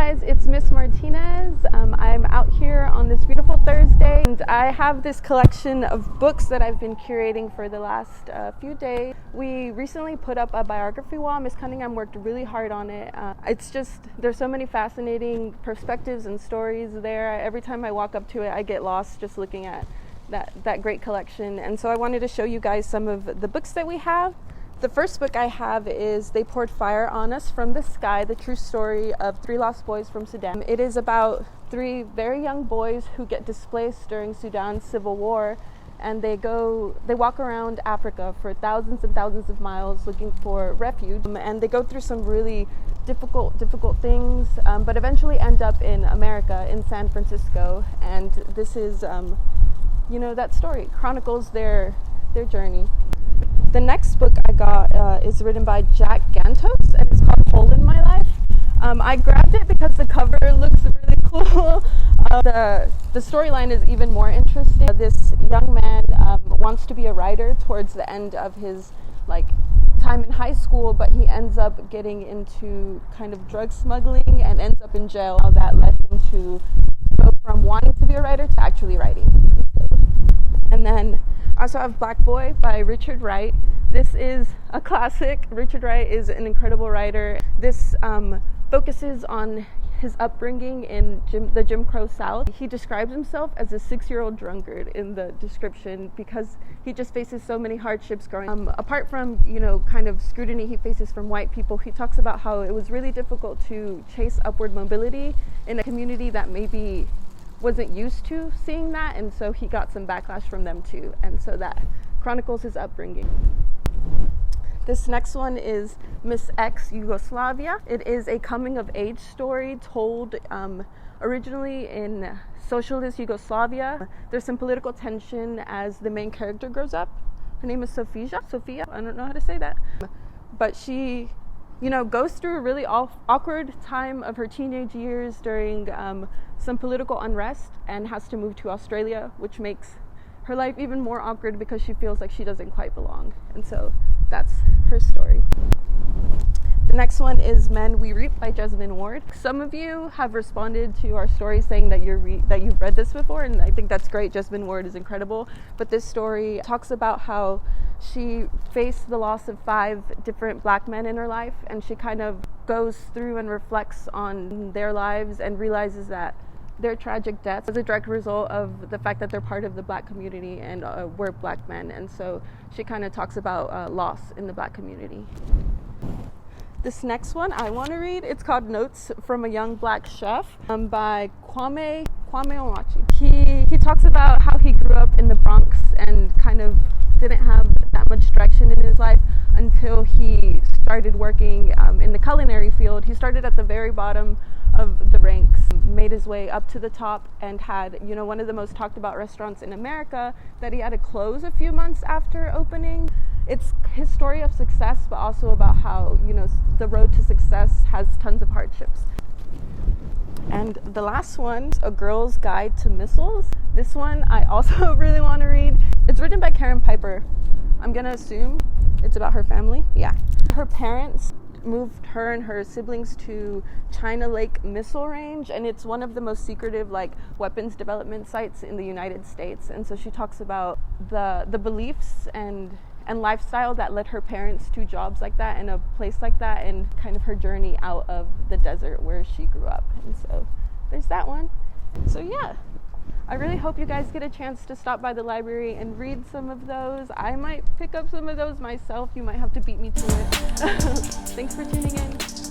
guys, it's Miss Martinez. I'm out here on this beautiful Thursday, and I have this collection of books that I've been curating for the last few days. We recently put up a biography wall. Miss Cunningham worked really hard on it. It's just, there's so many fascinating perspectives and stories there. Every time I walk up to it, I get lost just looking at that great collection. And so I wanted to show you guys some of the books that we have. The first book I have is They Poured Fire on Us from the Sky, the true story of 3 lost boys from Sudan. It is about 3 very young boys who get displaced during Sudan's civil war, and they walk around Africa for thousands and thousands of miles looking for refuge, and they go through some really difficult things, but eventually end up in America, in San Francisco. And this is, that story chronicles their journey. The next book I got is written by Jack Gantos, and it's called Hole in My Life. I grabbed it because the cover looks really cool. The storyline is even more interesting. This young man wants to be a writer towards the end of his time in high school, but he ends up getting into kind of drug smuggling and ends up in jail. How that led him to go from wanting to be a writer to actually writing. And then I also have Black Boy by Richard Wright. This is a classic. Richard Wright is an incredible writer. This focuses on his upbringing in the Jim Crow South. He describes himself as a 6-year-old drunkard in the description because he just faces so many hardships growing up. Apart from, kind of scrutiny he faces from white people, he talks about how it was really difficult to chase upward mobility in a community that maybe wasn't used to seeing that, and so he got some backlash from them too, and so that chronicles his upbringing. This next one is Miss X Yugoslavia. It is a coming-of-age story told originally in socialist Yugoslavia. There's some political tension as the main character grows up. Her name is Sophia, I don't know how to say that. But she goes through a really awkward time of her teenage years during some political unrest and has to move to Australia, which makes her life even more awkward because she feels like she doesn't quite belong. And so that's her story. The next one is Men We Reap by Jesmyn Ward. Some of you have responded to our story saying that you've read this before, and I think that's great. Jesmyn Ward is incredible. But this story talks about how she faced the loss of 5 different Black men in her life, and she kind of goes through and reflects on their lives and realizes that their tragic deaths was a direct result of the fact that they're part of the Black community and were Black men. And so she kind of talks about loss in the Black community. This next one I want to read, it's called Notes from a Young Black Chef by Kwame Onwachi. He talks about how he grew up in the Bronx and kind of didn't have that much direction in his life until he started working in the culinary field. He started at the very bottom of the ranks, made his way up to the top, and had one of the most talked about restaurants in America that he had to close a few months after opening. It's his story of success, but also about how the road to success has tons of hardships. And the last one, A Girl's Guide to Missiles. This one I also really want to read. It's written by Karen Piper. I'm gonna assume it's about her family. Yeah. Her parents moved her and her siblings to China Lake Missile Range, and it's one of the most secretive weapons development sites in the United States. And so she talks about the beliefs and lifestyle that led her parents to jobs like that and a place like that, and kind of her journey out of the desert where she grew up. And so there's that one. So yeah, I really hope you guys get a chance to stop by the library and read some of those. I might pick up some of those myself. You might have to beat me to it. Thanks for tuning in.